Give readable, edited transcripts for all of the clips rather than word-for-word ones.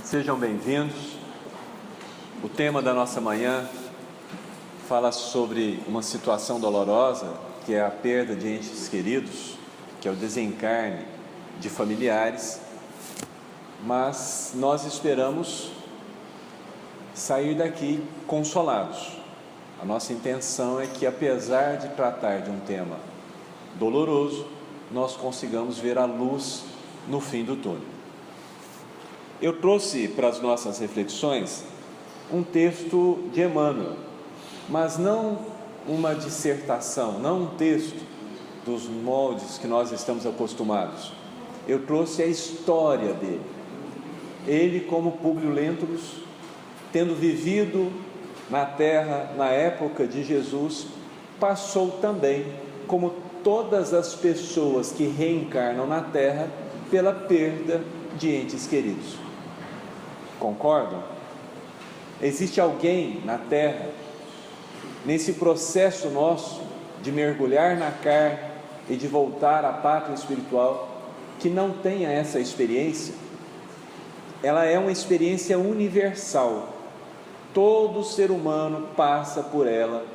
Sejam bem-vindos. O tema da nossa manhã fala sobre uma situação dolorosa, que é a perda de entes queridos, que é o desencarne de familiares, mas nós esperamos sair daqui consolados. A nossa intenção é que, apesar de tratar de um tema doloroso, nós consigamos ver a luz no fim do túnel. Eu trouxe para as nossas reflexões um texto de Emmanuel, mas não uma dissertação, não um texto dos moldes que nós estamos acostumados. Eu trouxe a história dele. Ele, como Públio Lentulus, tendo vivido na terra na época de Jesus, passou também, como todas as pessoas que reencarnam na terra, pela perda de entes queridos. Concordam? Existe alguém na terra, nesse processo nosso de mergulhar na carne e de voltar à pátria espiritual, que não tenha essa experiência? Ela é uma experiência universal. Todo ser humano passa por ela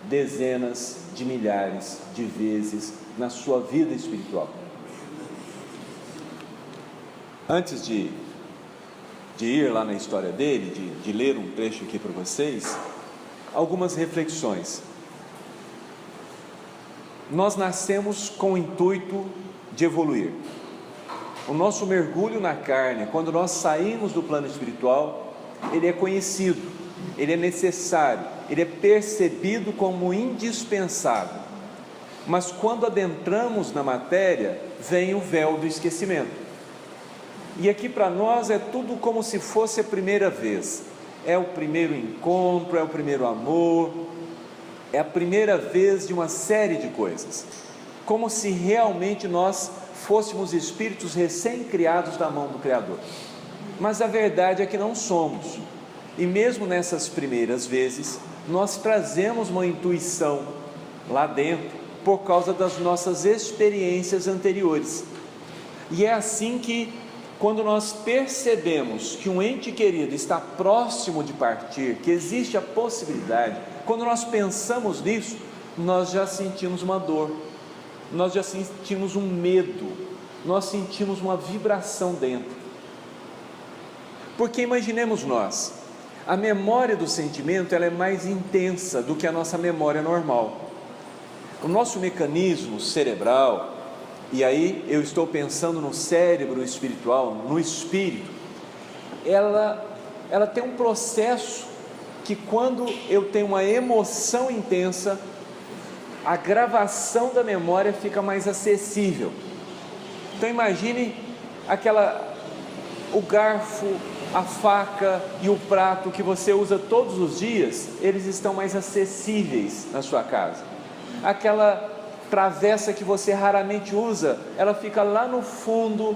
dezenas de milhares de vezes na sua vida espiritual. Antes de ir lá na história dele, de ler um trecho aqui para vocês, algumas reflexões. Nós nascemos com o intuito de evoluir. O nosso mergulho na carne, quando nós saímos do plano espiritual, ele é conhecido, ele é necessário, ele é percebido como indispensável. Mas quando adentramos na matéria, vem o véu do esquecimento. E aqui para nós é tudo como se fosse a primeira vez. É o primeiro encontro, é o primeiro amor, é a primeira vez de uma série de coisas. Como se realmente nós fôssemos espíritos recém-criados da mão do Criador. Mas a verdade é que não somos. E mesmo nessas primeiras vezes, nós trazemos uma intuição lá dentro, por causa das nossas experiências anteriores. E é assim que, quando nós percebemos que um ente querido está próximo de partir, que existe a possibilidade, quando nós pensamos nisso, nós já sentimos uma dor, nós já sentimos um medo, nós sentimos uma vibração dentro. Porque imaginemos nós, a memória do sentimento ela é mais intensa do que a nossa memória normal. O nosso mecanismo cerebral, e aí eu estou pensando no cérebro espiritual, no espírito, ela tem um processo que, quando eu tenho uma emoção intensa, a gravação da memória fica mais acessível. Então imagine o garfo, a faca e o prato que você usa todos os dias, eles estão mais acessíveis na sua casa. Aquela travessa que você raramente usa, ela fica lá no fundo,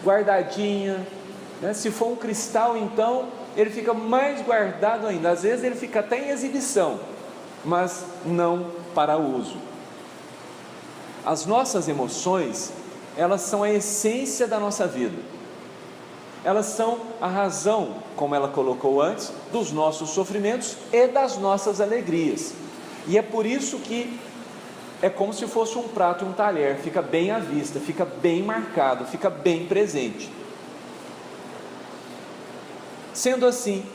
guardadinha, né? Se for um cristal, então, ele fica mais guardado ainda. Às vezes ele fica até em exibição, mas não para uso. As nossas emoções, elas são a essência da nossa vida. Elas são a razão, como ela colocou antes, dos nossos sofrimentos e das nossas alegrias. E é por isso que é como se fosse um prato e um talher, fica bem à vista, fica bem marcado, fica bem presente. Sendo assim,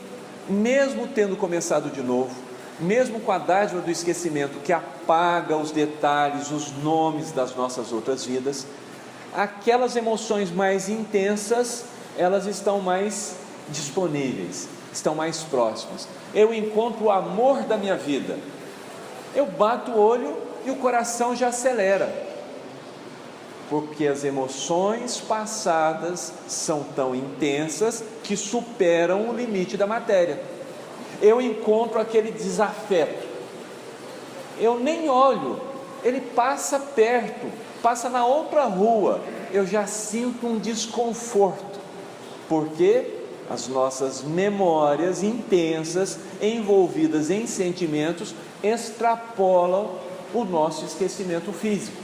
mesmo tendo começado de novo, mesmo com a dádiva do esquecimento que apaga os detalhes, os nomes das nossas outras vidas, aquelas emoções mais intensas, elas estão mais disponíveis, estão mais próximas. Eu encontro o amor da minha vida, eu bato o olho e o coração já acelera, porque as emoções passadas são tão intensas que superam o limite da matéria. Eu encontro aquele desafeto, eu nem olho, ele passa perto, passa na outra rua, eu já sinto um desconforto, porque as nossas memórias intensas, envolvidas em sentimentos, extrapolam o nosso esquecimento físico.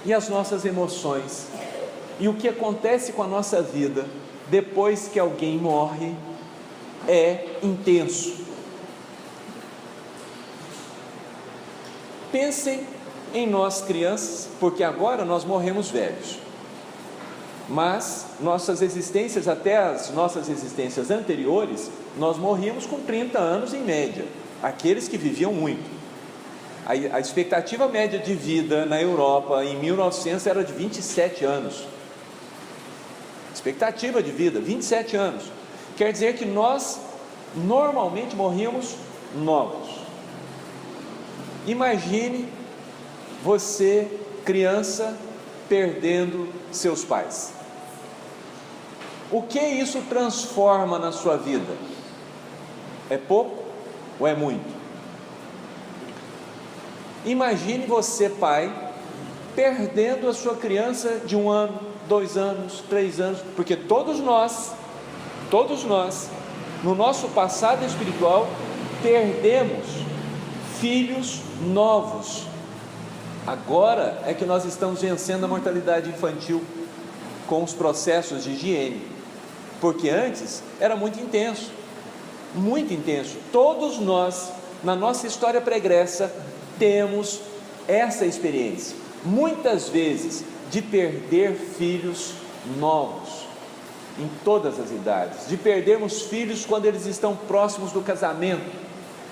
E as nossas emoções, e o que acontece com a nossa vida depois que alguém morre é intenso. Pensem em nós crianças, porque agora nós morremos velhos, mas nossas existências, até as nossas existências anteriores, nós morríamos com 30 anos em média, aqueles que viviam muito. A expectativa média de vida na Europa em 1900 era de 27 anos. Expectativa de vida, 27 anos. Quer dizer que nós normalmente morríamos novos. Imagine você, criança, perdendo seus pais. O que isso transforma na sua vida? É pouco ou é muito? Imagine você, pai, perdendo a sua criança de 1 ano, 2 anos, 3 anos, porque todos nós, no nosso passado espiritual, perdemos filhos novos. Agora é que nós estamos vencendo a mortalidade infantil com os processos de higiene, porque antes era muito intenso. Todos nós, na nossa história pregressa, temos essa experiência, muitas vezes, de perder filhos novos, em todas as idades, de perdermos filhos quando eles estão próximos do casamento,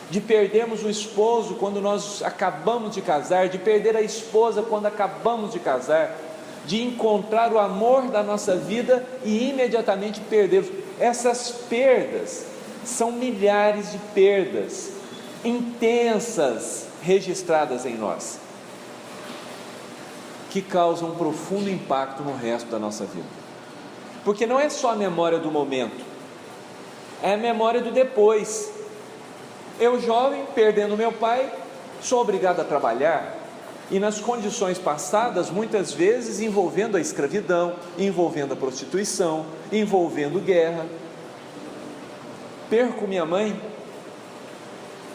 de perdermos o esposo quando nós acabamos de casar, de perder a esposa quando acabamos de casar, de encontrar o amor da nossa vida e imediatamente perdê-los. Essas perdas são milhares de perdas intensas registradas em nós, que causam um profundo impacto no resto da nossa vida, porque não é só a memória do momento, é a memória do depois. Eu, jovem, perdendo meu pai, sou obrigado a trabalhar, e nas condições passadas, muitas vezes envolvendo a escravidão, envolvendo a prostituição, envolvendo guerra. Perco minha mãe,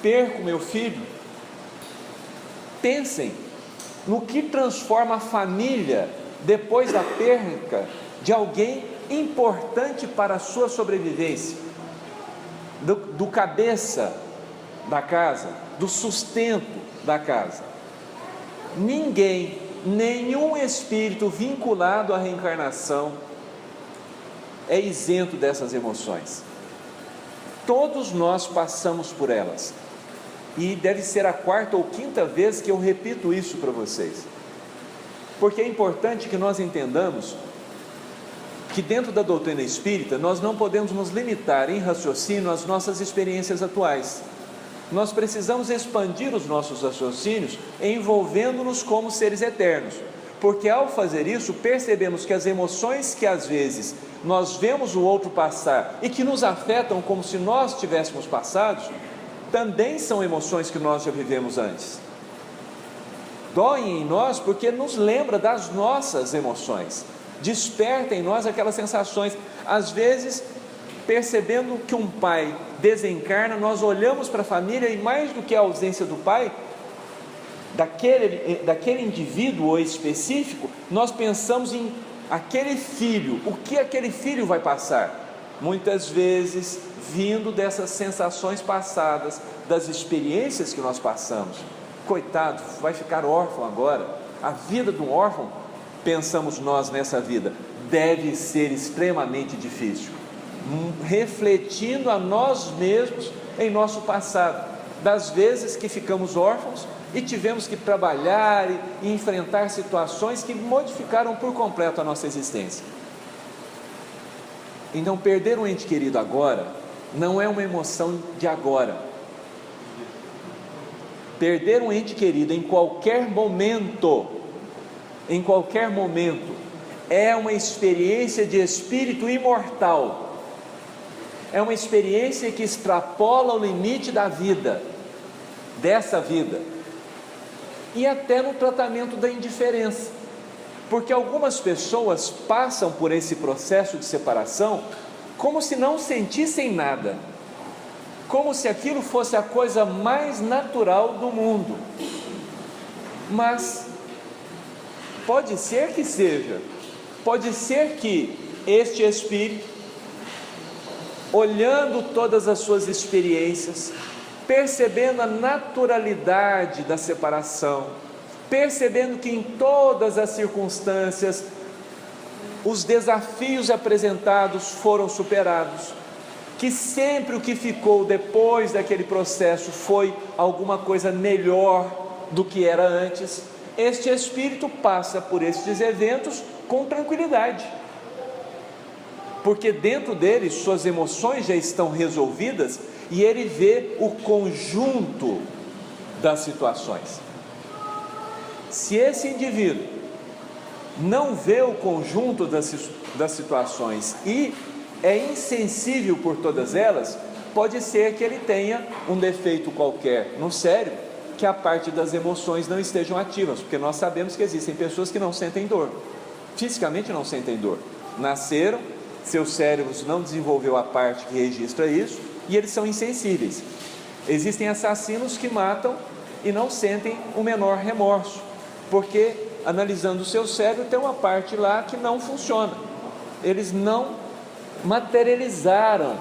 perco meu filho. Pensem no que transforma a família depois da perca de alguém importante para a sua sobrevivência, do cabeça da casa, do sustento da casa. Ninguém, nenhum espírito vinculado à reencarnação é isento dessas emoções. Todos nós passamos por elas, e deve ser a 4ª ou 5ª vez que eu repito isso para vocês, porque é importante que nós entendamos que dentro da doutrina espírita nós não podemos nos limitar em raciocínio às nossas experiências atuais. Nós precisamos expandir os nossos raciocínios envolvendo-nos como seres eternos, porque ao fazer isso percebemos que as emoções que às vezes nós vemos o outro passar e que nos afetam como se nós tivéssemos passados, também são emoções que nós já vivemos antes. Doem em nós porque nos lembra das nossas emoções, desperta em nós aquelas sensações. Às vezes, percebendo que um pai desencarna, nós olhamos para a família e, mais do que a ausência do pai, daquele indivíduo específico, nós pensamos em aquele filho, o que aquele filho vai passar, muitas vezes vindo dessas sensações passadas, das experiências que nós passamos. Coitado, vai ficar órfão agora. A vida de um órfão, pensamos nós nessa vida, deve ser extremamente difícil, refletindo a nós mesmos em nosso passado, das vezes que ficamos órfãos e tivemos que trabalhar e enfrentar situações que modificaram por completo a nossa existência. Então, perder um ente querido agora não é uma emoção de agora. Perder um ente querido em qualquer momento, é uma experiência de espírito imortal, é uma experiência que extrapola o limite da vida, dessa vida, e até no tratamento da indiferença, porque algumas pessoas passam por esse processo de separação como se não sentissem nada, como se aquilo fosse a coisa mais natural do mundo. Mas pode ser que seja, Pode ser que este espírito, olhando todas as suas experiências, percebendo a naturalidade da separação, percebendo que em todas as circunstâncias os desafios apresentados foram superados, que sempre o que ficou depois daquele processo foi alguma coisa melhor do que era antes, este espírito passa por estes eventos com tranquilidade, porque dentro dele suas emoções já estão resolvidas e ele vê o conjunto das situações. Se esse indivíduo não vê o conjunto das situações e é insensível por todas elas, pode ser que ele tenha um defeito qualquer no cérebro, que a parte das emoções não estejam ativas, porque nós sabemos que existem pessoas que não sentem dor, fisicamente não sentem dor, nasceram, seus cérebros não desenvolveu a parte que registra isso, e eles são insensíveis. Existem assassinos que matam e não sentem o menor remorso, porque analisando o seu cérebro tem uma parte lá que não funciona, eles não materializaram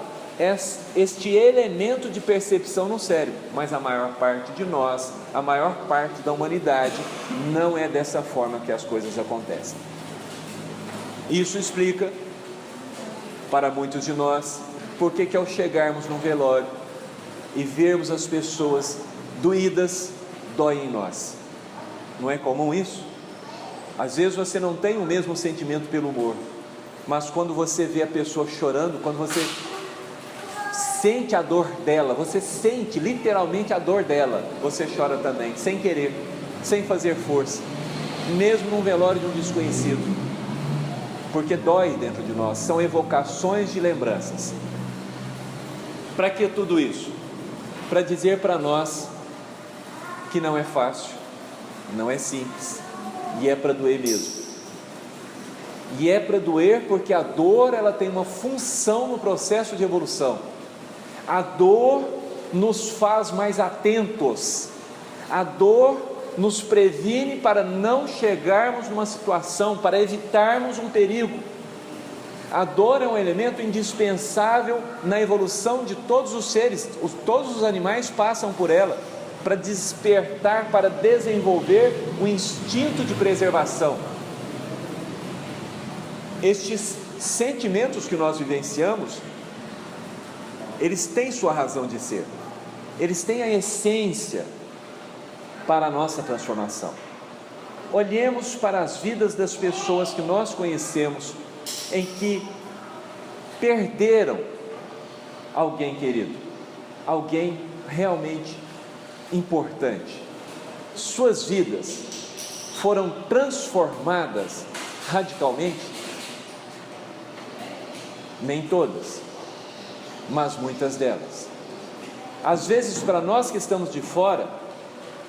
este elemento de percepção no cérebro, mas a maior parte de nós, a maior parte da humanidade, não é dessa forma que as coisas acontecem. Isso explica para muitos de nós porque que ao chegarmos num velório e vermos as pessoas doídas, dói em nós. Não é comum isso? Às vezes você não tem o mesmo sentimento pelo morto, mas quando você vê a pessoa chorando, quando você sente a dor dela, você sente literalmente a dor dela, você chora também, sem querer, sem fazer força, mesmo num velório de um desconhecido, porque dói dentro de nós, são evocações de lembranças. Para que tudo isso? Para dizer para nós que não é fácil, não é simples, e é para doer mesmo. E é para doer porque a dor, ela tem uma função no processo de evolução. A dor nos faz mais atentos, a dor nos previne para não chegarmos numa situação, para evitarmos um perigo. A dor é um elemento indispensável na evolução de todos os seres, todos os animais passam por ela, para despertar, para desenvolver o instinto de preservação. Estes sentimentos que nós vivenciamos, eles têm sua razão de ser, eles têm a essência para a nossa transformação. Olhemos para as vidas das pessoas que nós conhecemos, em que perderam alguém querido, alguém realmente importante. Suas vidas foram transformadas radicalmente? Nem todas, mas muitas delas. Às vezes, para nós que estamos de fora,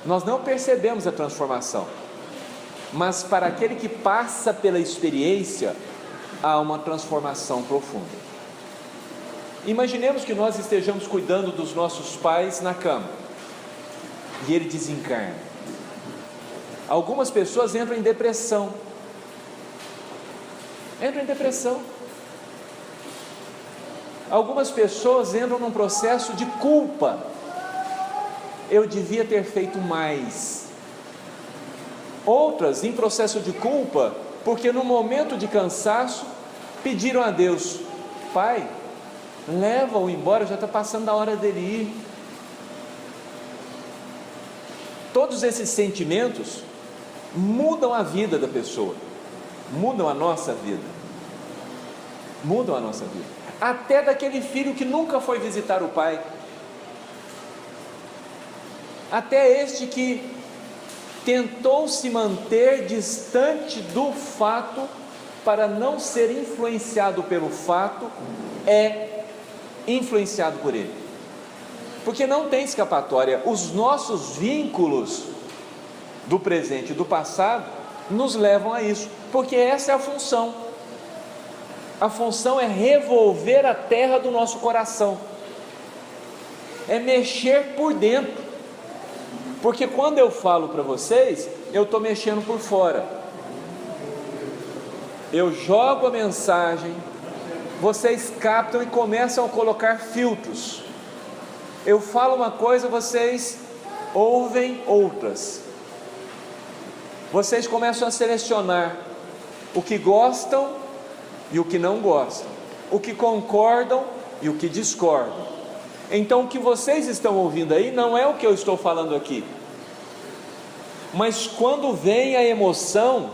nós não percebemos a transformação, mas para aquele que passa pela experiência, há uma transformação profunda. Imaginemos que nós estejamos cuidando dos nossos pais na cama, e ele desencarna. Algumas pessoas entram em depressão, algumas pessoas entram num processo de culpa, eu devia ter feito mais. Outras em processo de culpa, porque no momento de cansaço, pediram a Deus: Pai, leva-o embora, já está passando a hora dele ir. Todos esses sentimentos mudam a vida da pessoa, mudam a nossa vida, até daquele filho que nunca foi visitar o pai, até este que tentou se manter distante do fato para não ser influenciado pelo fato, é influenciado por ele, porque não tem escapatória. Os nossos vínculos do presente e do passado nos levam a isso, porque essa é a função. A função é revolver a terra do nosso coração, é mexer por dentro, porque quando eu falo para vocês, eu estou mexendo por fora. eu jogo a mensagem, vocês captam e começam a colocar filtros. Eu falo uma coisa, vocês ouvem outras. Vocês começam a selecionar o que gostam e o que não gostam, o que concordam e o que discordam. Então o que vocês estão ouvindo aí não é o que eu estou falando aqui. Mas quando vem a emoção,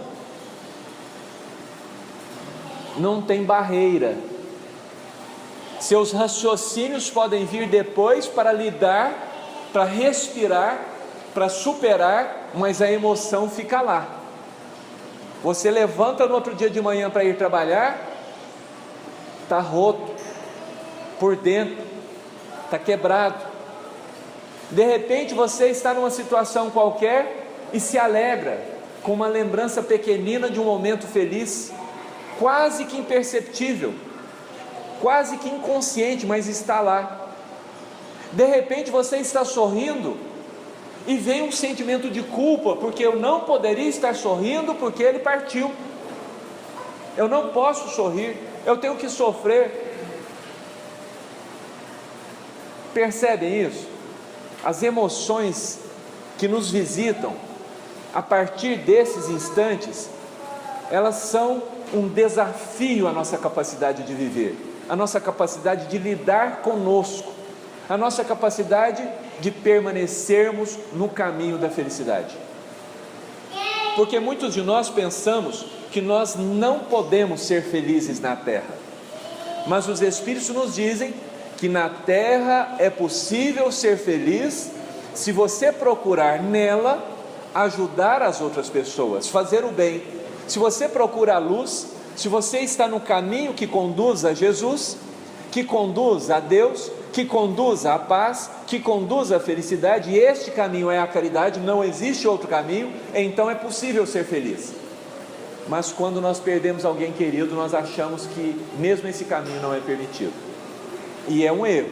não tem barreira. Seus raciocínios podem vir depois para lidar, para respirar, para superar, mas a emoção fica lá. Você levanta no outro dia de manhã para ir trabalhar, está roto, por dentro, está quebrado. De repente você está numa situação qualquer e se alegra com uma lembrança pequenina de um momento feliz, quase que imperceptível, quase que inconsciente, mas está lá. De repente você está sorrindo e vem um sentimento de culpa, porque eu não poderia estar sorrindo porque ele partiu. Eu não posso sorrir, eu tenho que sofrer. Percebem isso? As emoções que nos visitam a partir desses instantes, elas são um desafio à nossa capacidade de viver, à nossa capacidade de lidar conosco, a nossa capacidade de permanecermos no caminho da felicidade. Porque muitos de nós pensamos que nós não podemos ser felizes na terra, mas os Espíritos nos dizem que na terra é possível ser feliz se você procurar nela ajudar as outras pessoas, fazer o bem. Se você procura a luz, se você está no caminho que conduz a Jesus, que conduz a Deus, que conduz à paz, que conduz à felicidade, e este caminho é a caridade, não existe outro caminho, então é possível ser feliz. Mas quando nós perdemos alguém querido, nós achamos que mesmo esse caminho não é permitido, e é um erro,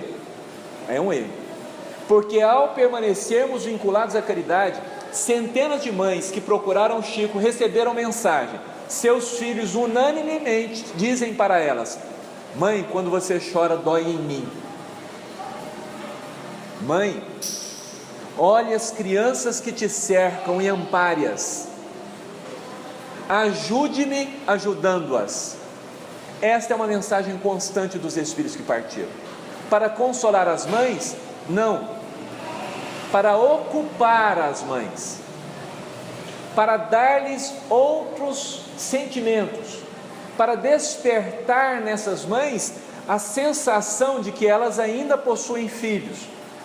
porque ao permanecermos vinculados à caridade, centenas de mães que procuraram Chico receberam mensagem, seus filhos unanimemente dizem para elas: mãe, quando você chora dói em mim. Mãe, olhe as crianças que te cercam e ampare-as, ajude-me ajudando-as. Esta é uma mensagem constante dos Espíritos que partiram. Para consolar as mães? Não, para ocupar as mães, para dar-lhes outros sentimentos, para despertar nessas mães a sensação de que elas ainda possuem filhos,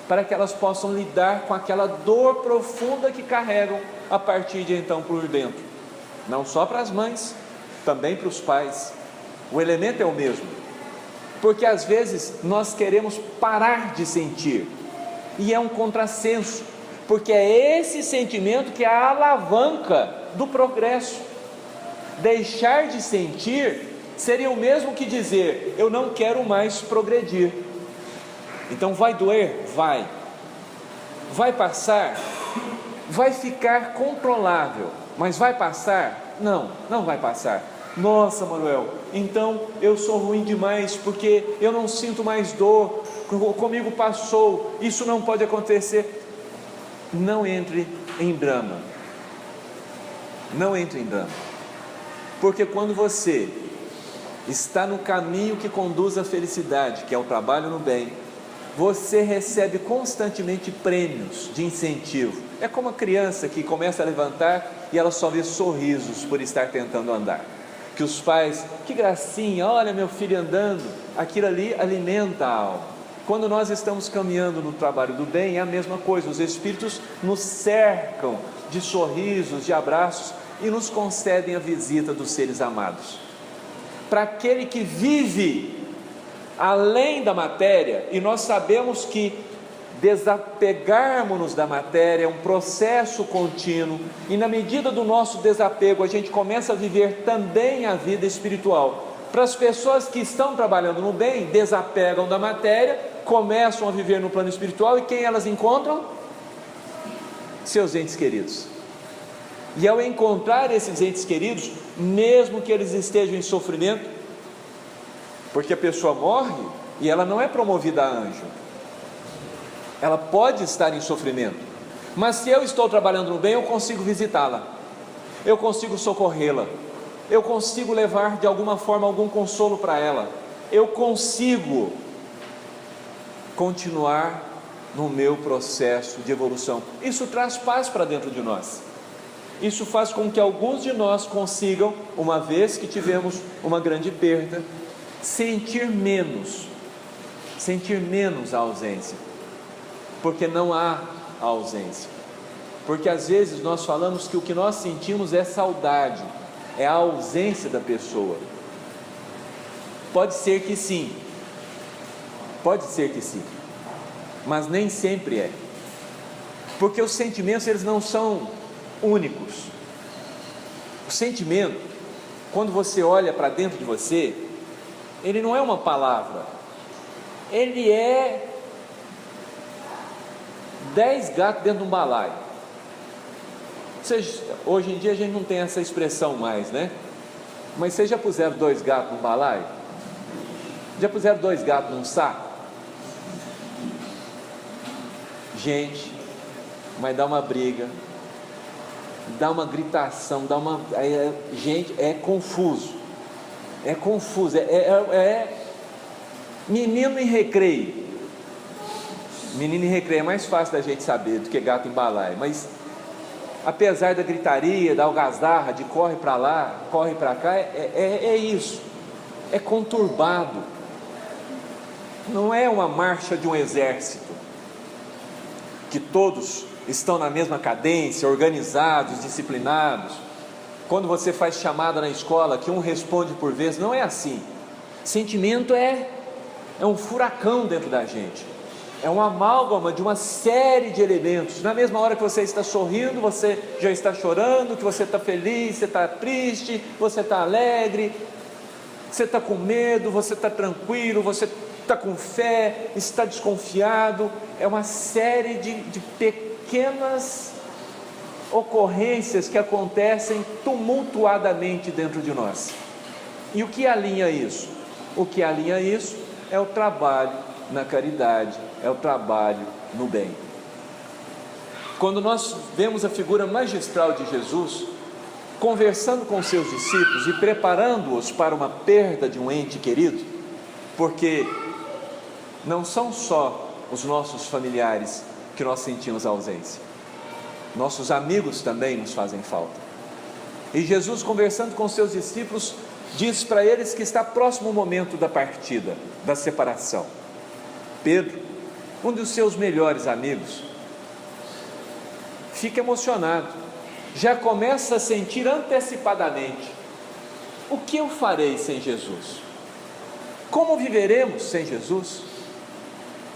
para que elas possam lidar com aquela dor profunda que carregam a partir de então por dentro. Não só para as mães, também para os pais. O elemento é o mesmo, porque às vezes nós queremos parar de sentir, e é um contrassenso, porque é esse sentimento que é a alavanca do progresso. Deixar de sentir seria o mesmo que dizer: eu não quero mais progredir. Então vai doer? Vai passar? Vai ficar controlável, mas vai passar? Não vai passar. Nossa, Manuel, então eu sou ruim demais, porque eu não sinto mais dor, comigo passou, isso não pode acontecer. Não entre em drama, porque quando você está no caminho que conduz à felicidade, que é o trabalho no bem, você recebe constantemente prêmios de incentivo. É como a criança que começa a levantar e ela só vê sorrisos por estar tentando andar, que os pais, que gracinha, olha meu filho andando, aquilo ali alimenta a alma. Quando nós estamos caminhando no trabalho do bem, é a mesma coisa, os Espíritos nos cercam de sorrisos, de abraços, e nos concedem a visita dos seres amados. Para aquele que vive além da matéria, e nós sabemos que desapegarmos-nos da matéria é um processo contínuo, e na medida do nosso desapego a gente começa a viver também a vida espiritual. Para as pessoas que estão trabalhando no bem, desapegam da matéria, começam a viver no plano espiritual, e quem elas encontram? Seus entes queridos. E ao encontrar esses entes queridos, mesmo que eles estejam em sofrimento, porque a pessoa morre e ela não é promovida a anjo, ela pode estar em sofrimento, mas se eu estou trabalhando no bem, eu consigo visitá-la, eu consigo socorrê-la, eu consigo levar de alguma forma algum consolo para ela, eu consigo continuar no meu processo de evolução. Isso traz paz para dentro de nós. Isso faz com que alguns de nós consigam, uma vez que tivemos uma grande perda, sentir menos a ausência, porque não há a ausência. Porque às vezes nós falamos que o que nós sentimos é saudade, é a ausência da pessoa. Pode ser que sim, mas nem sempre é, porque os sentimentos, eles não são únicos. O sentimento, quando você olha para dentro de você, ele não é uma palavra, ele é 10 gatos dentro de um balaio. Hoje em dia a gente não tem essa expressão mais, né? Mas vocês já puseram 2 gatos num balaio? Já puseram 2 gatos num saco? Gente, mas dá uma briga, dá uma gritação, gente, é confuso, menino em recreio é mais fácil da gente saber do que gato em balaio, mas apesar da gritaria, da algazarra, de corre para lá, corre para cá, é isso, é conturbado, não é uma marcha de um exército, que todos estão na mesma cadência, organizados, disciplinados. Quando você faz chamada na escola, que um responde por vez, não é assim. Sentimento é um furacão dentro da gente, é uma amálgama de uma série de elementos. Na mesma hora que você está sorrindo, você já está chorando, que você está feliz, você está triste, você está alegre, você está com medo, você está tranquilo, você está com fé, está desconfiado. É uma série de pequenas ocorrências que acontecem tumultuadamente dentro de nós. E o que alinha isso? O que alinha isso é o trabalho na caridade, é o trabalho no bem. Quando nós vemos a figura magistral de Jesus conversando com seus discípulos e preparando-os para uma perda de um ente querido, porque não são só os nossos familiares que nós sentimos a ausência, nossos amigos também nos fazem falta. E Jesus, conversando com seus discípulos, diz para eles que está próximo o momento da partida, da separação. Pedro, um dos seus melhores amigos, fica emocionado, já começa a sentir antecipadamente: o que eu farei sem Jesus? Como viveremos sem Jesus?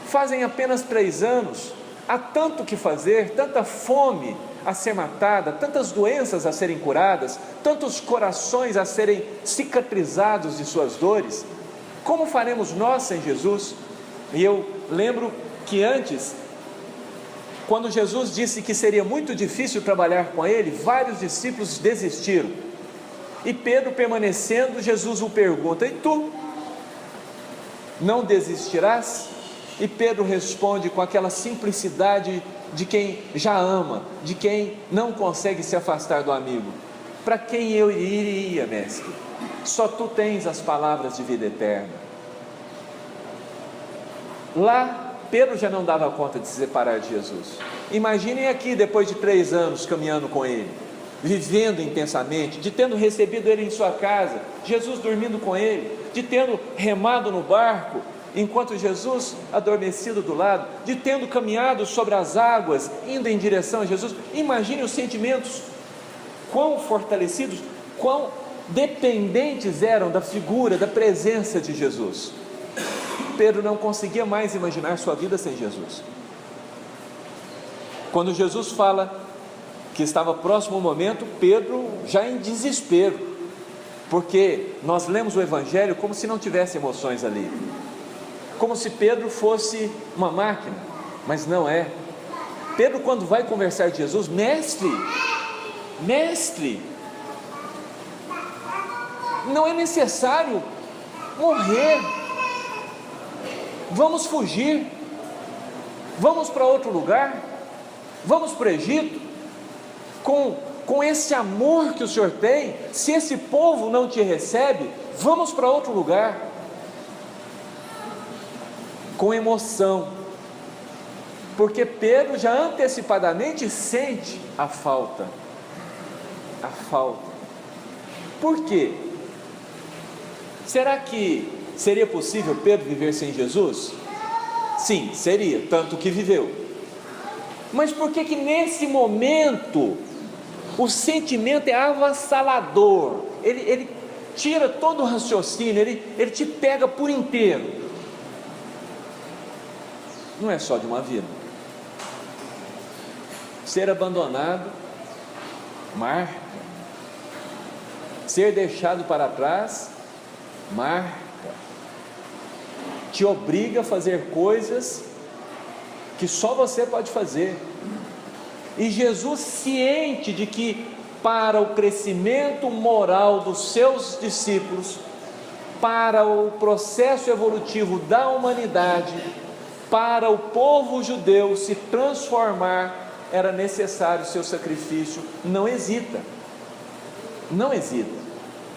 Fazem apenas 3 anos, há tanto que fazer, tanta fome a ser matada, tantas doenças a serem curadas, tantos corações a serem cicatrizados de suas dores. Como faremos nós sem Jesus? E eu lembro que antes, quando Jesus disse que seria muito difícil trabalhar com ele, vários discípulos desistiram. E Pedro permanecendo, Jesus o pergunta: e tu? Não desistirás? E Pedro responde com aquela simplicidade de quem já ama, de quem não consegue se afastar do amigo: para quem eu iria, mestre? Só tu tens as palavras de vida eterna. Lá, Pedro já não dava conta de se separar de Jesus. Imaginem aqui, depois de 3 anos caminhando com ele, vivendo intensamente, de tendo recebido ele em sua casa, Jesus dormindo com ele, de tendo remado no barco, enquanto Jesus adormecido do lado, de tendo caminhado sobre as águas, indo em direção a Jesus. Imagine os sentimentos, quão fortalecidos, quão dependentes eram da figura, da presença de Jesus. Pedro não conseguia mais imaginar sua vida sem Jesus. Quando Jesus fala que estava próximo o momento, Pedro já em desespero, porque nós lemos o Evangelho como se não tivesse emoções ali, como se Pedro fosse uma máquina, mas não é. Pedro, quando vai conversar com Jesus: mestre, mestre, não é necessário morrer, vamos fugir, vamos para outro lugar, vamos para o Egito, com esse amor que o Senhor tem, se esse povo não te recebe, vamos para outro lugar, com emoção, porque Pedro já antecipadamente sente a falta, por quê? Será que seria possível Pedro viver sem Jesus? Sim, seria, tanto que viveu. Mas por que nesse momento o sentimento é avassalador? Ele tira todo o raciocínio, ele te pega por inteiro. Não é só de uma vida. Ser abandonado marca. Ser deixado para trás marca. Te obriga a fazer coisas que só você pode fazer. E Jesus, ciente de que para o crescimento moral dos seus discípulos, para o processo evolutivo da humanidade, para o povo judeu se transformar, era necessário o seu sacrifício. Não hesita,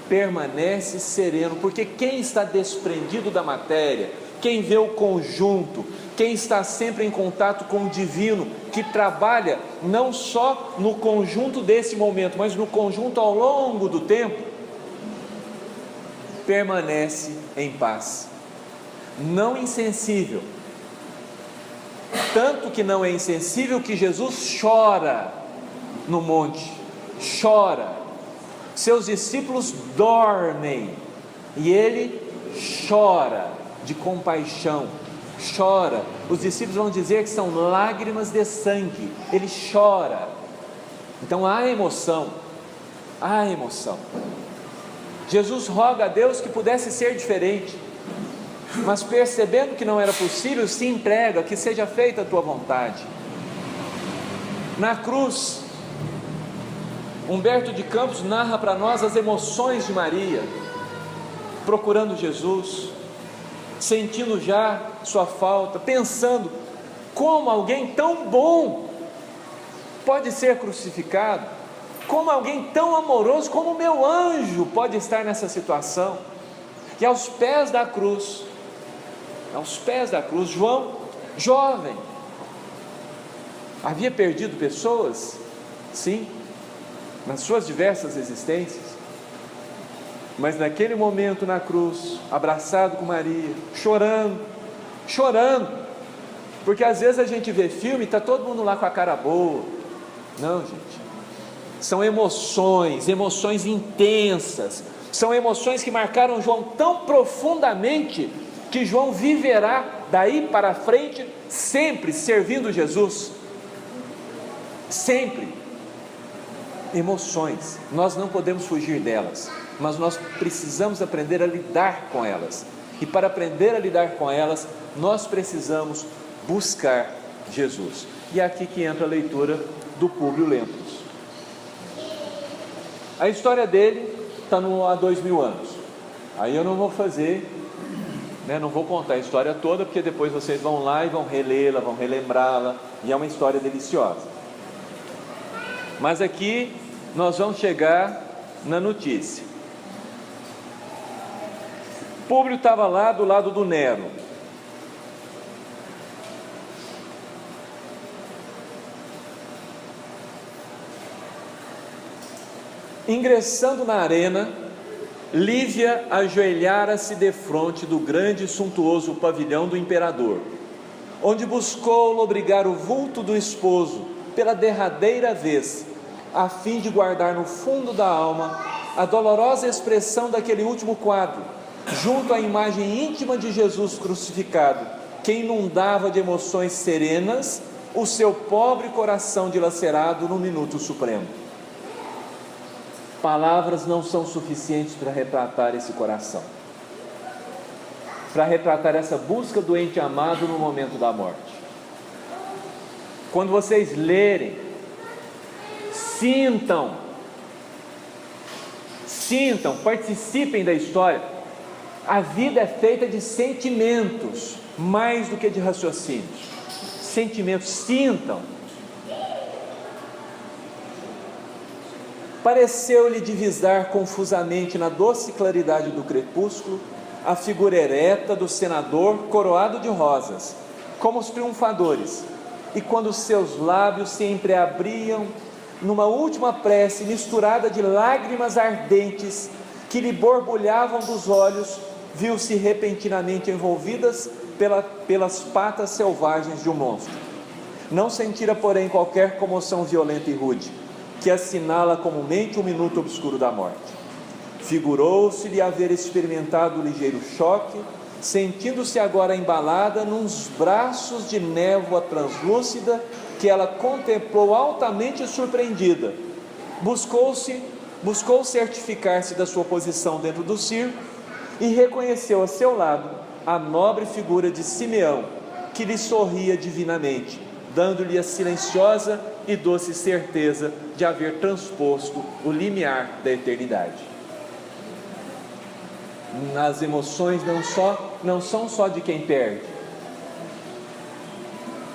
permanece sereno, porque quem está desprendido da matéria, quem vê o conjunto, quem está sempre em contato com o divino, que trabalha não só no conjunto desse momento, mas no conjunto ao longo do tempo, permanece em paz, não insensível, tanto que não é insensível que Jesus chora no monte, seus discípulos dormem, e ele chora de compaixão, os discípulos vão dizer que são lágrimas de sangue, ele chora. Então há emoção. Jesus roga a Deus que pudesse ser diferente, mas percebendo que não era possível, se entrega, que seja feita a tua vontade. Na cruz, Humberto de Campos narra para nós as emoções de Maria, procurando Jesus, sentindo já sua falta, pensando como alguém tão bom pode ser crucificado, como alguém tão amoroso como o meu anjo pode estar nessa situação. E aos pés da cruz, João, jovem, havia perdido pessoas, sim, nas suas diversas existências, mas naquele momento na cruz, abraçado com Maria, chorando, porque às vezes a gente vê filme e está todo mundo lá com a cara boa. Não, gente, são emoções intensas, são emoções que marcaram João tão profundamente, que João viverá daí para frente, sempre servindo Jesus, sempre. Emoções, nós não podemos fugir delas, mas nós precisamos aprender a lidar com elas, e para aprender a lidar com elas, nós precisamos buscar Jesus. E é aqui que entra a leitura do Públio Lentulus. A história dele está há 2000 anos, aí eu não vou fazer, não vou contar a história toda, porque depois vocês vão lá e vão relê-la, vão relembrá-la, e é uma história deliciosa. Mas aqui nós vamos chegar na notícia. Públio estava lá do lado do Nero. Ingressando na arena, Lívia ajoelhara-se defronte do grande e suntuoso pavilhão do imperador, onde buscou lobrigar o vulto do esposo pela derradeira vez, a fim de guardar no fundo da alma a dolorosa expressão daquele último quadro, junto à imagem íntima de Jesus crucificado, que inundava de emoções serenas o seu pobre coração dilacerado no minuto supremo. Palavras não são suficientes para retratar esse coração, para retratar essa busca do ente amado no momento da morte. Quando vocês lerem, sintam sintam, participem da história. A vida é feita de sentimentos, mais do que de raciocínios. Sentimentos, sintam. Pareceu-lhe divisar confusamente na doce claridade do crepúsculo a figura ereta do senador coroado de rosas, como os triunfadores, e quando seus lábios se entreabriam numa última prece misturada de lágrimas ardentes que lhe borbulhavam dos olhos, viu-se repentinamente envolvidas pelas patas selvagens de um monstro. Não sentira, porém, qualquer comoção violenta e rude, que assinala comumente o minuto obscuro da morte. Figurou-se-lhe haver experimentado o ligeiro choque, sentindo-se agora embalada nos braços de névoa translúcida que ela contemplou altamente surpreendida. Buscou certificar-se da sua posição dentro do circo e reconheceu a seu lado a nobre figura de Simeão, que lhe sorria divinamente, dando-lhe a silenciosa e doce certeza de haver transposto o limiar da eternidade. As emoções não são só de quem perde,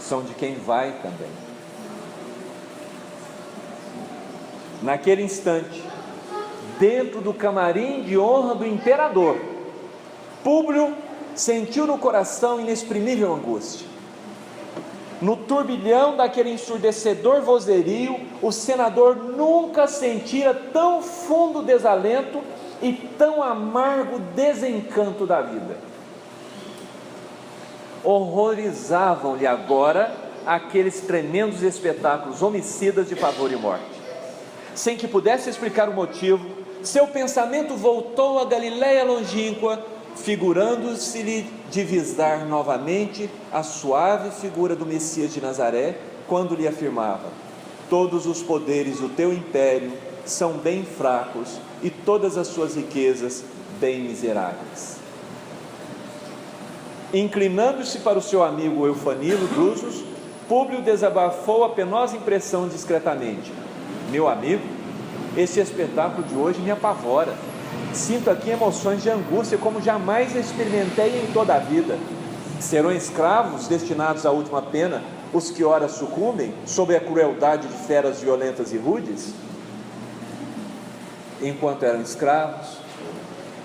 são de quem vai também. Naquele instante, dentro do camarim de honra do imperador, Públio sentiu no coração inexprimível angústia. No turbilhão daquele ensurdecedor vozerio, o senador nunca sentira tão fundo desalento e tão amargo desencanto da vida. Horrorizavam-lhe agora aqueles tremendos espetáculos homicidas de pavor e morte. Sem que pudesse explicar o motivo, seu pensamento voltou à Galiléia longínqua, figurando-se-lhe divisar novamente a suave figura do Messias de Nazaré, quando lhe afirmava: todos os poderes do teu império são bem fracos e todas as suas riquezas bem miseráveis. Inclinando-se para o seu amigo Eufanilo Drusus, Públio desabafou a penosa impressão discretamente: meu amigo, esse espetáculo de hoje me apavora. Sinto aqui emoções de angústia como jamais experimentei em toda a vida. Serão escravos destinados à última pena os que ora sucumbem sob a crueldade de feras violentas e rudes? Enquanto eram escravos,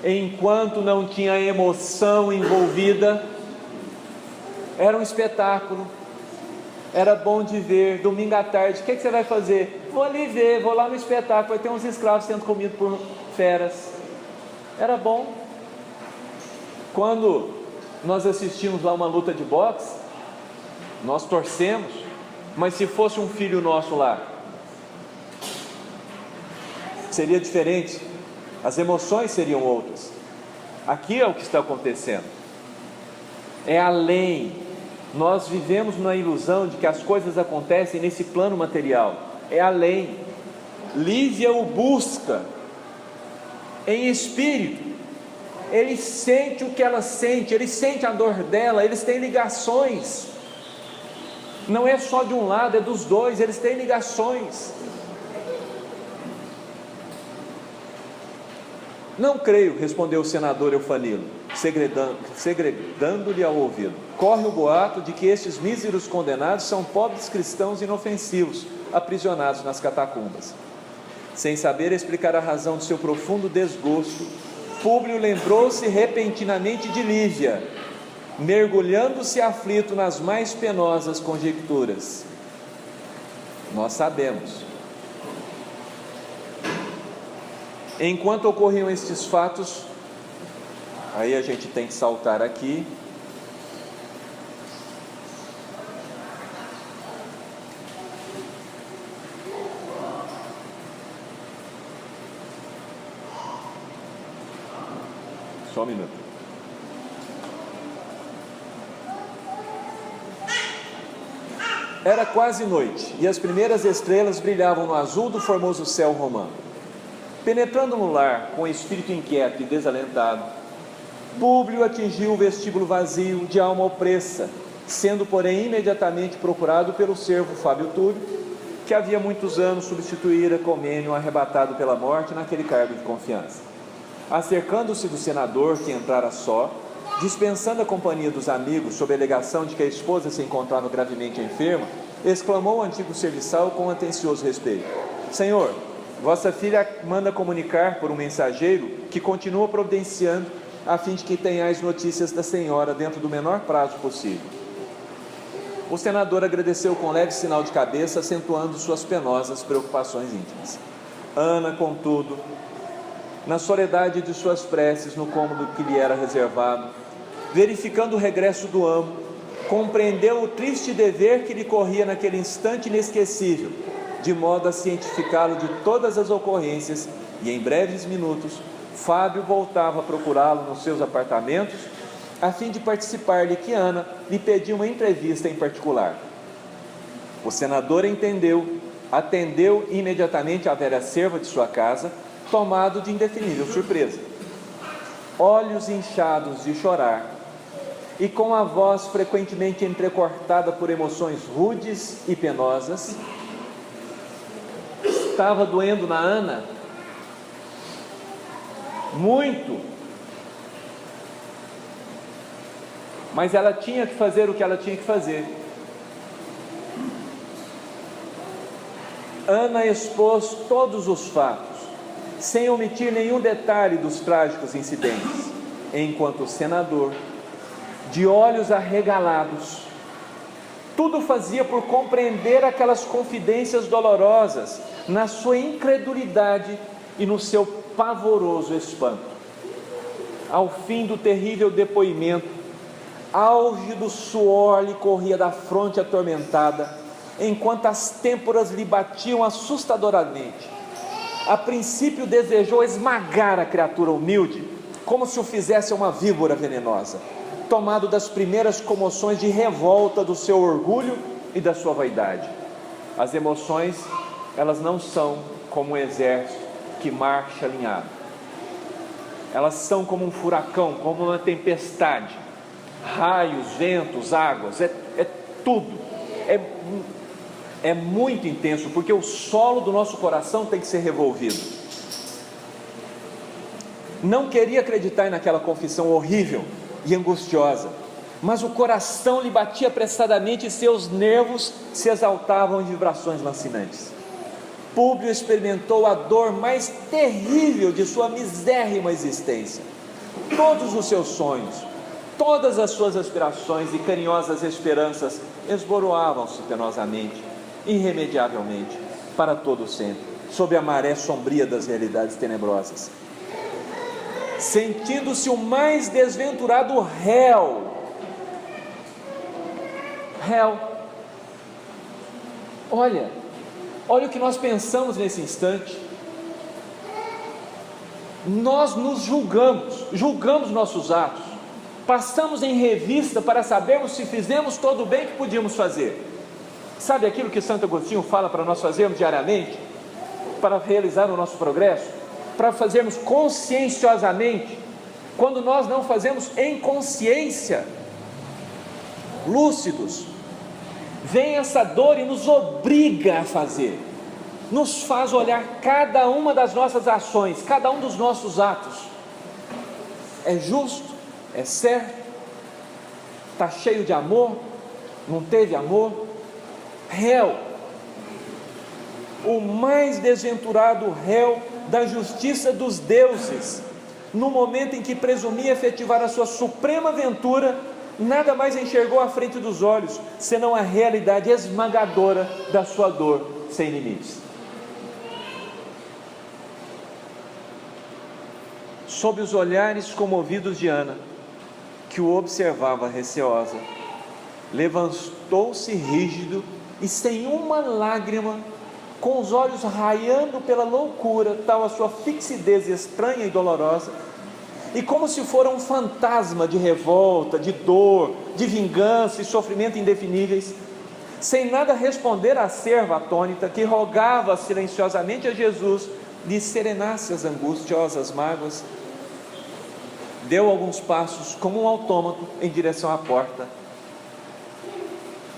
enquanto não tinha emoção envolvida, era um espetáculo, era bom de ver. Domingo à tarde, o que você vai fazer? Vou ali ver, vou lá no espetáculo, vai ter uns escravos sendo comidos por feras. Era bom. Quando nós assistimos lá uma luta de boxe, nós torcemos, mas se fosse um filho nosso lá, seria diferente, as emoções seriam outras. Aqui é o que está acontecendo, é além. Nós vivemos na ilusão de que as coisas acontecem nesse plano material, é além. Lívia o busca em espírito, ele sente o que ela sente, ele sente a dor dela, eles têm ligações, não é só de um lado, é dos dois, eles têm ligações. Não creio, respondeu o senador Eufanilo, segredando-lhe ao ouvido. Corre o boato de que estes míseros condenados são pobres cristãos inofensivos, aprisionados nas catacumbas. Sem saber explicar a razão de seu profundo desgosto, Públio lembrou-se repentinamente de Lívia, mergulhando-se aflito nas mais penosas conjecturas. Nós sabemos. Enquanto ocorriam estes fatos, aí a gente tem que saltar aqui. Só um minuto. Era quase noite e as primeiras estrelas brilhavam no azul do formoso céu romano. Penetrando no lar com espírito inquieto e desalentado, Públio atingiu o vestíbulo vazio de alma opressa, sendo porém imediatamente procurado pelo servo Fábio Túlio, que havia muitos anos substituíra Comênio arrebatado pela morte naquele cargo de confiança. Acercando-se do senador, que entrara só, dispensando a companhia dos amigos sob a alegação de que a esposa se encontrava gravemente enferma, exclamou o antigo serviçal com atencioso respeito: Senhor, vossa filha manda comunicar por um mensageiro que continua providenciando, a fim de que tenhais notícias da senhora dentro do menor prazo possível. O senador agradeceu com leve sinal de cabeça, acentuando suas penosas preocupações íntimas. Ana, contudo, na soledade de suas preces no cômodo que lhe era reservado, verificando o regresso do amo, compreendeu o triste dever que lhe corria naquele instante inesquecível, de modo a cientificá-lo de todas as ocorrências, e em breves minutos Fábio voltava a procurá-lo nos seus apartamentos, a fim de participar-lhe que Ana lhe pedia uma entrevista em particular. O senador atendeu imediatamente à velha serva de sua casa, tomado de indefinível surpresa. Olhos inchados de chorar, e com a voz frequentemente entrecortada por emoções rudes e penosas, estava doendo na Ana muito, mas ela tinha que fazer o que ela tinha que fazer. Ana expôs todos os fatos, sem omitir nenhum detalhe dos trágicos incidentes, enquanto o senador, de olhos arregalados, tudo fazia por compreender aquelas confidências dolorosas, na sua incredulidade e no seu pavoroso espanto. Ao fim do terrível depoimento, auge do suor lhe corria da fronte atormentada, enquanto as têmporas lhe batiam assustadoramente. A princípio desejou esmagar a criatura humilde, como se o fizesse uma víbora venenosa, tomado das primeiras comoções de revolta do seu orgulho e da sua vaidade. As emoções, elas não são como um exército que marcha alinhado. Elas são como um furacão, como uma tempestade, raios, ventos, águas, é tudo, é muito intenso, porque o solo do nosso coração tem que ser revolvido. Não queria acreditar naquela confissão horrível e angustiosa, mas o coração lhe batia apressadamente e seus nervos se exaltavam em vibrações lancinantes. Públio experimentou a dor mais terrível de sua misérrima existência. Todos os seus sonhos, todas as suas aspirações e carinhosas esperanças esboroavam-se penosamente, irremediavelmente, para todo sempre, sob a maré sombria das realidades tenebrosas. Sentindo-se o mais desventurado réu. Olha o que nós pensamos nesse instante. Nós nos julgamos nossos atos, passamos em revista para sabermos se fizemos todo o bem que podíamos fazer. Sabe aquilo que Santo Agostinho fala para nós fazermos diariamente, para realizar o nosso progresso, para fazermos conscienciosamente? Quando nós não fazemos em consciência, lúcidos, vem essa dor e nos obriga a fazer, nos faz olhar cada uma das nossas ações, cada um dos nossos atos. É justo? É certo? Está cheio de amor? Não teve amor? Réu, o mais desventurado réu da justiça dos deuses, no momento em que presumia efetivar a sua suprema ventura, nada mais enxergou à frente dos olhos, senão a realidade esmagadora da sua dor sem limites. Sob os olhares comovidos de Ana, que o observava receosa, levantou-se rígido e sem uma lágrima, com os olhos raiando pela loucura, tal a sua fixidez estranha e dolorosa, e como se fora um fantasma de revolta, de dor, de vingança e sofrimento indefiníveis, sem nada responder à serva atônita, que rogava silenciosamente a Jesus lhe serenasse as angustiosas mágoas, deu alguns passos como um autômato em direção à porta,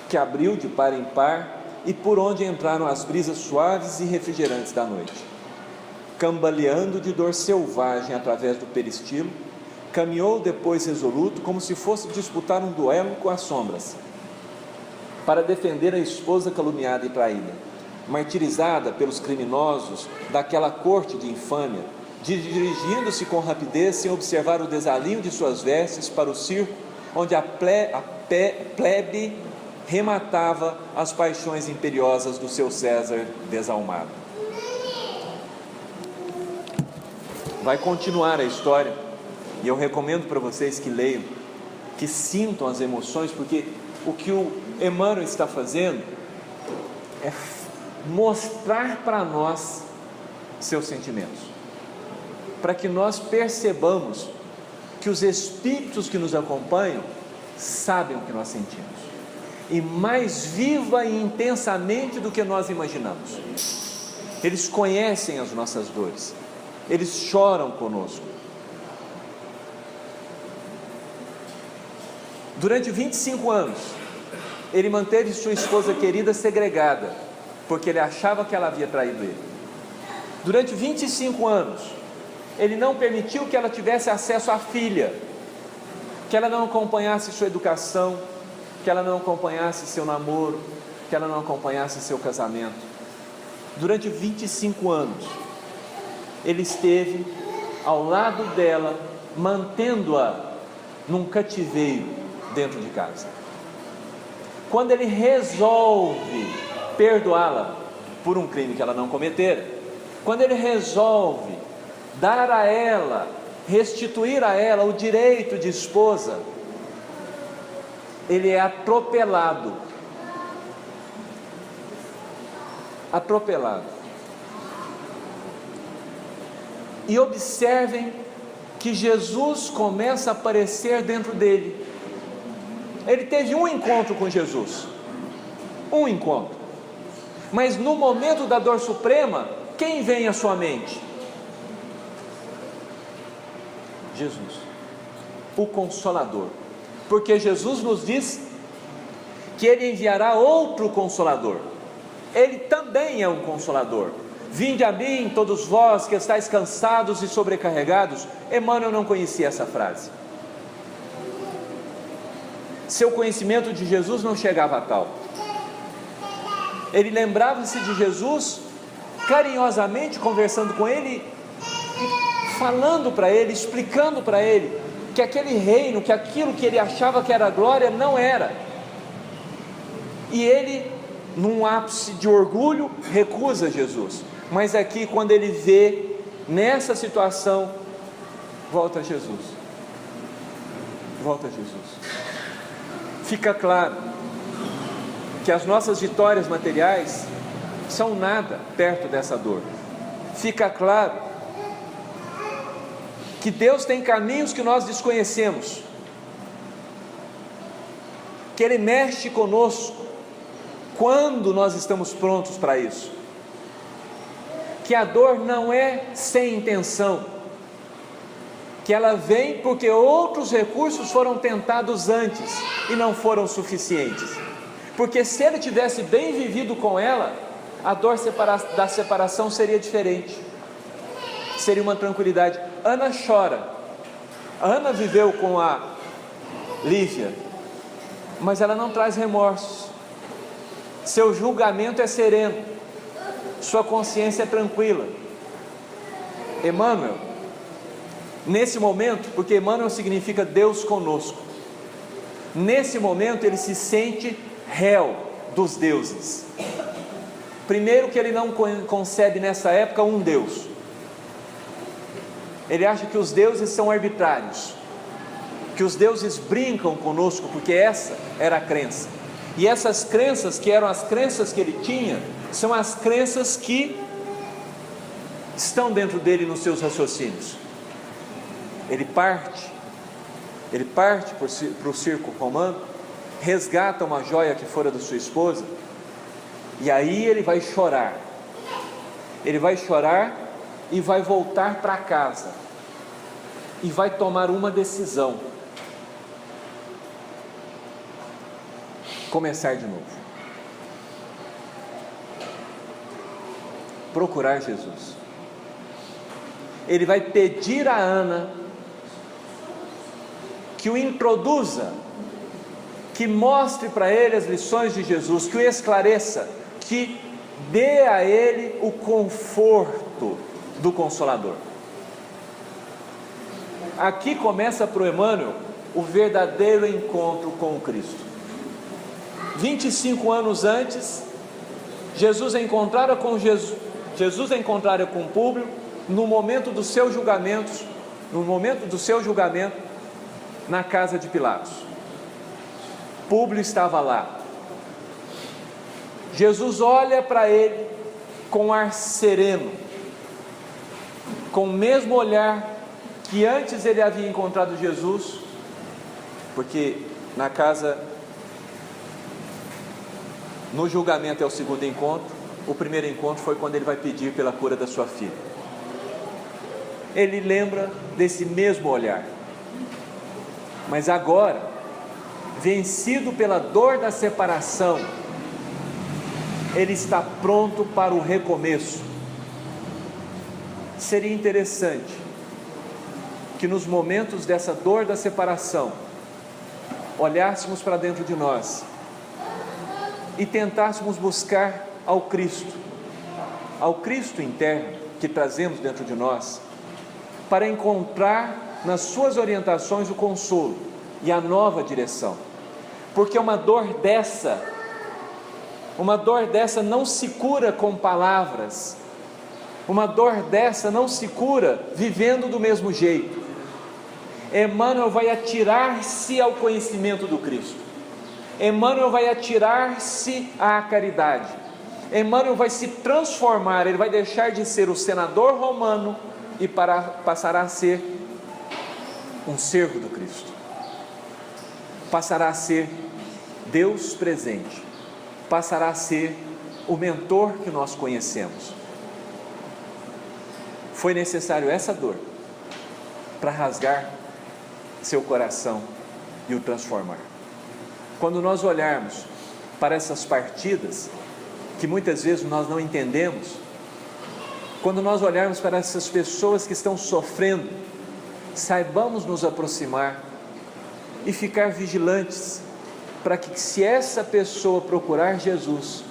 que abriu de par em par, e por onde entraram as brisas suaves e refrigerantes da noite. Cambaleando de dor selvagem através do peristilo, caminhou depois resoluto, como se fosse disputar um duelo com as sombras, para defender a esposa caluniada e traída, martirizada pelos criminosos daquela corte de infâmia, dirigindo-se com rapidez, sem observar o desalinho de suas vestes, para o circo, onde a plebe rematava as paixões imperiosas do seu César desalmado. Vai continuar a história, e eu recomendo para vocês que leiam, que sintam as emoções, porque o que o Emmanuel está fazendo é mostrar para nós seus sentimentos, para que nós percebamos que os espíritos que nos acompanham sabem o que nós sentimos, e mais viva e intensamente do que nós imaginamos. Eles conhecem as nossas dores, eles choram conosco. Durante 25 anos, ele manteve sua esposa querida segregada, porque ele achava que ela havia traído ele. Durante 25 anos, ele não permitiu que ela tivesse acesso à filha, que ela não acompanhasse sua educação, que ela não acompanhasse seu namoro, que ela não acompanhasse seu casamento. Durante 25 anos, ele esteve ao lado dela, mantendo-a num cativeiro dentro de casa. Quando ele resolve perdoá-la por um crime que ela não cometera, quando ele resolve dar a ela, restituir a ela o direito de esposa, ele é atropelado. E observem que Jesus começa a aparecer dentro dele. Ele teve um encontro com Jesus, um encontro, mas no momento da dor suprema, quem vem à sua mente? Jesus, o Consolador, porque Jesus nos diz que Ele enviará outro Consolador. Ele também é um Consolador. Vinde a mim, todos vós que estáis cansados e sobrecarregados. Emmanuel não conhecia essa frase. Seu conhecimento de Jesus não chegava a tal. Ele lembrava-se de Jesus, carinhosamente conversando com ele, falando para ele, explicando para ele, que aquele reino, que aquilo que ele achava que era glória, não era. E ele, num ápice de orgulho, recusa Jesus. Mas aqui, quando ele vê, nessa situação, volta a Jesus. Fica claro que as nossas vitórias materiais são nada perto dessa dor. Fica claro que Deus tem caminhos que nós desconhecemos, que Ele mexe conosco quando nós estamos prontos para isso, que a dor não é sem intenção, que ela vem porque outros recursos foram tentados antes e não foram suficientes, porque se ele tivesse bem vivido com ela, a dor da separação seria diferente, seria uma tranquilidade. Ana chora, Ana viveu com a Lívia, mas ela não traz remorsos, seu julgamento é sereno, sua consciência é tranquila. Emmanuel, nesse momento, porque Emmanuel significa Deus conosco, nesse momento ele se sente réu dos deuses. Primeiro que ele não concebe nessa época um Deus, ele acha que os deuses são arbitrários, que os deuses brincam conosco, porque essa era a crença, e essas crenças que eram as crenças que ele tinha, são as crenças que estão dentro dele nos seus raciocínios. Ele parte para o circo romano, resgata uma joia que fora da sua esposa, e aí ele vai chorar e vai voltar para casa, e vai tomar uma decisão: começar de novo. procurar Jesus. Ele vai pedir a Ana que o introduza, que mostre para ele as lições de Jesus, que o esclareça, que dê a ele o conforto do Consolador. Aqui começa para o Emmanuel o verdadeiro encontro com o Cristo. 25 anos antes, Jesus encontrara com Públio no momento do seu julgamento, na casa de Pilatos. Públio estava lá. Jesus olha para ele com ar sereno, com o mesmo olhar que antes ele havia encontrado Jesus, porque no julgamento é o segundo encontro, o primeiro encontro foi quando ele vai pedir pela cura da sua filha. Ele lembra desse mesmo olhar, mas agora, vencido pela dor da separação, ele está pronto para o recomeço. Seria interessante que nos momentos dessa dor da separação, olhássemos para dentro de nós e tentássemos buscar ao Cristo interno que trazemos dentro de nós, para encontrar nas suas orientações o consolo e a nova direção, porque uma dor dessa não se cura com palavras, uma dor dessa não se cura vivendo do mesmo jeito. Emmanuel vai atirar-se ao conhecimento do Cristo, Emmanuel vai atirar-se à caridade, Emmanuel vai se transformar, ele vai deixar de ser o senador romano e passará a ser um servo do Cristo, passará a ser Deus presente, passará a ser o mentor que nós conhecemos. Foi necessário essa dor para rasgar seu coração e o transformar. Quando nós olharmos para essas partidas, que muitas vezes nós não entendemos, quando nós olharmos para essas pessoas que estão sofrendo, saibamos nos aproximar e ficar vigilantes, para que, se essa pessoa procurar Jesus,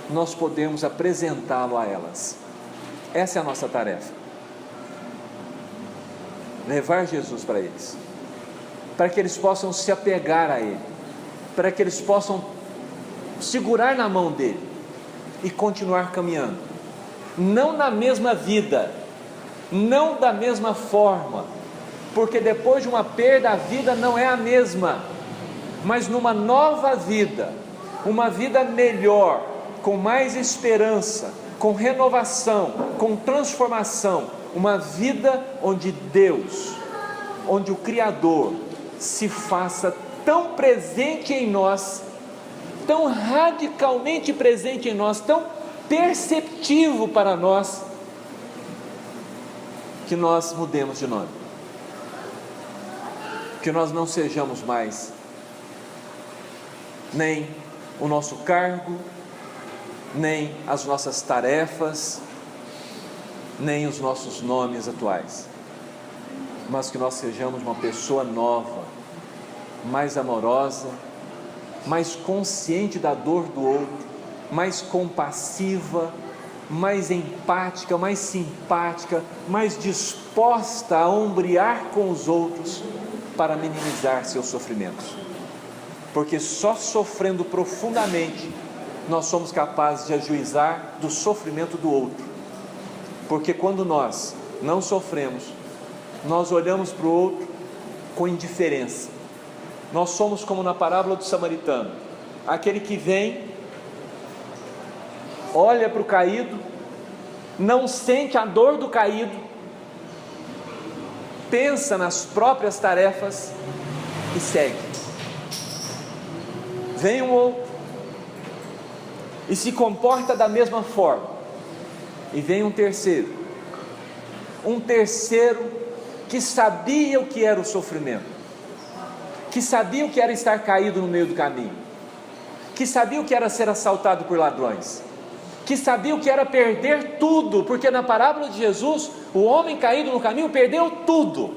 nós podemos apresentá-lo a elas. Essa é a nossa tarefa, levar Jesus para eles, para que eles possam se apegar a Ele, para que eles possam segurar na mão dEle e continuar caminhando, não na mesma vida, não da mesma forma, porque depois de uma perda a vida não é a mesma, mas numa nova vida, uma vida melhor, com mais esperança, com renovação, com transformação, uma vida onde Deus, onde o Criador se faça tão presente em nós, tão radicalmente presente em nós, tão perceptivo para nós, que nós mudemos de nome, que nós não sejamos mais nem o nosso cargo, nem as nossas tarefas, nem os nossos nomes atuais, mas que nós sejamos uma pessoa nova, mais amorosa, mais consciente da dor do outro, mais compassiva, mais empática, mais simpática, mais disposta a ombrear com os outros para minimizar seus sofrimentos, porque só sofrendo profundamente nós somos capazes de ajuizar do sofrimento do outro, porque quando nós não sofremos, nós olhamos para o outro com indiferença. Nós somos como na parábola do samaritano, aquele que vem, olha para o caído, não sente a dor do caído, pensa nas próprias tarefas e segue. Vem um outro e se comporta da mesma forma, e vem um terceiro que sabia o que era o sofrimento, que sabia o que era estar caído no meio do caminho, que sabia o que era ser assaltado por ladrões, que sabia o que era perder tudo, porque na parábola de Jesus, o homem caído no caminho perdeu tudo.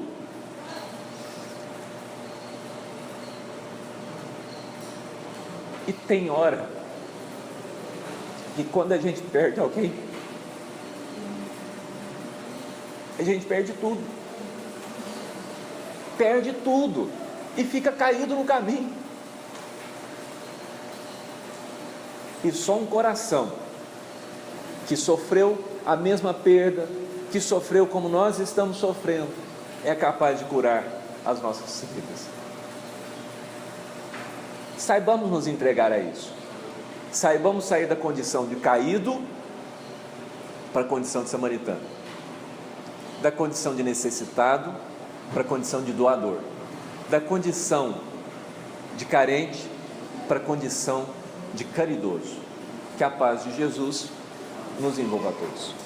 E tem hora que quando a gente perde alguém, a gente perde tudo, e fica caído no caminho. E só um coração que sofreu a mesma perda, que sofreu como nós estamos sofrendo, é capaz de curar as nossas feridas. Saibamos nos entregar a isso. Saibamos sair da condição de caído para a condição de samaritano, da condição de necessitado para a condição de doador, da condição de carente para a condição de caridoso. Que a paz de Jesus nos envolva a todos.